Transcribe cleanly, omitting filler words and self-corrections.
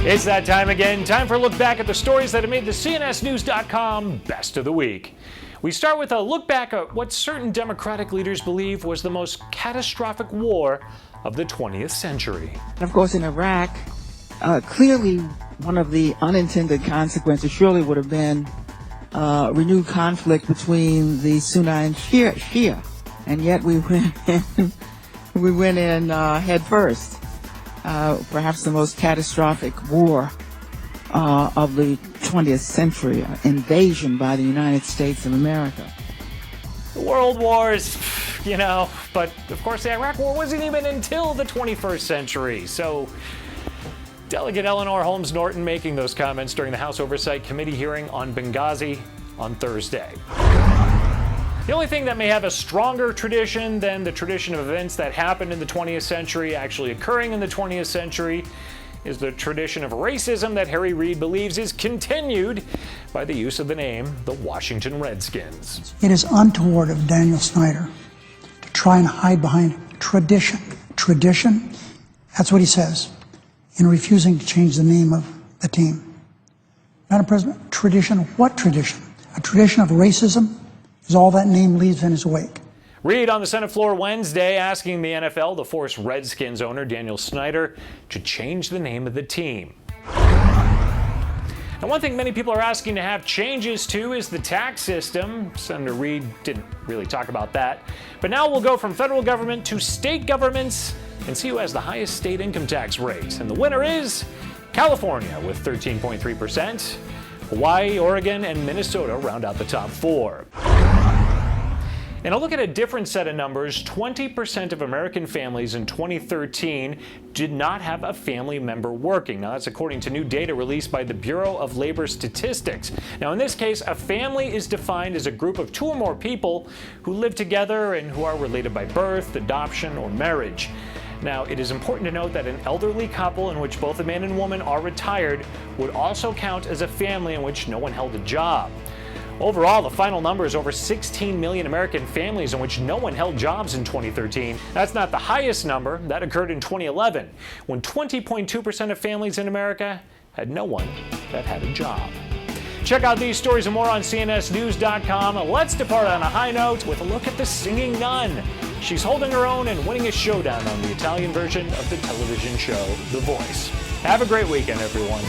It's that time again. Time for a look back at the stories that have made the CNSnews.com Best of the Week. We start with a look back at what certain Democratic leaders believe was the most catastrophic war of the 20th century. And of course, in Iraq, clearly one of the unintended consequences surely would have been renewed conflict between the Sunni and Shia. And yet we went in head first. Perhaps the most catastrophic war of the 20th century, invasion by the United States of America. The world wars, but of course the Iraq War wasn't even until the 21st century. So Delegate Eleanor Holmes Norton making those comments during the House Oversight Committee hearing on Benghazi on Thursday. The only thing that may have a stronger tradition than the tradition of events that happened in the 20th century actually occurring in the 20th century is the tradition of racism that Reid believes is continued by the use of the name the Washington Redskins. It is untoward of Daniel Snyder to try and hide behind tradition. Tradition, that's what he says, in refusing to change the name of the team. Madam President, tradition, what tradition? A tradition of racism is all that name leaves in his wake. Reid on the Senate floor Wednesday asking the NFL to force Redskins owner Daniel Snyder to change the name of the team. Now, one thing many people are asking to have changes to is the tax system. Senator Reid didn't really talk about that. But now we'll go from federal government to state governments and see who has the highest state income tax rate. And the winner is California with 13.3%. Hawaii, Oregon, and Minnesota round out the top four. And I'll look at a different set of numbers. 20% of American families in 2013 did not have a family member working. Now, that's according to new data released by the Bureau of Labor Statistics. Now, in this case, a family is defined as a group of two or more people who live together and who are related by birth, adoption, or marriage. Now, it is important to note that an elderly couple in which both a man and woman are retired would also count as a family in which no one held a job. Overall, the final number is over 16 million American families in which no one held jobs in 2013. That's not the highest number. That occurred in 2011, when 20.2% of families in America had no one that had a job. Check out these stories and more on CNSnews.com. Let's depart on a high note with a look at the singing nun. She's holding her own and winning a showdown on the Italian version of the television show The Voice. Have a great weekend, everyone.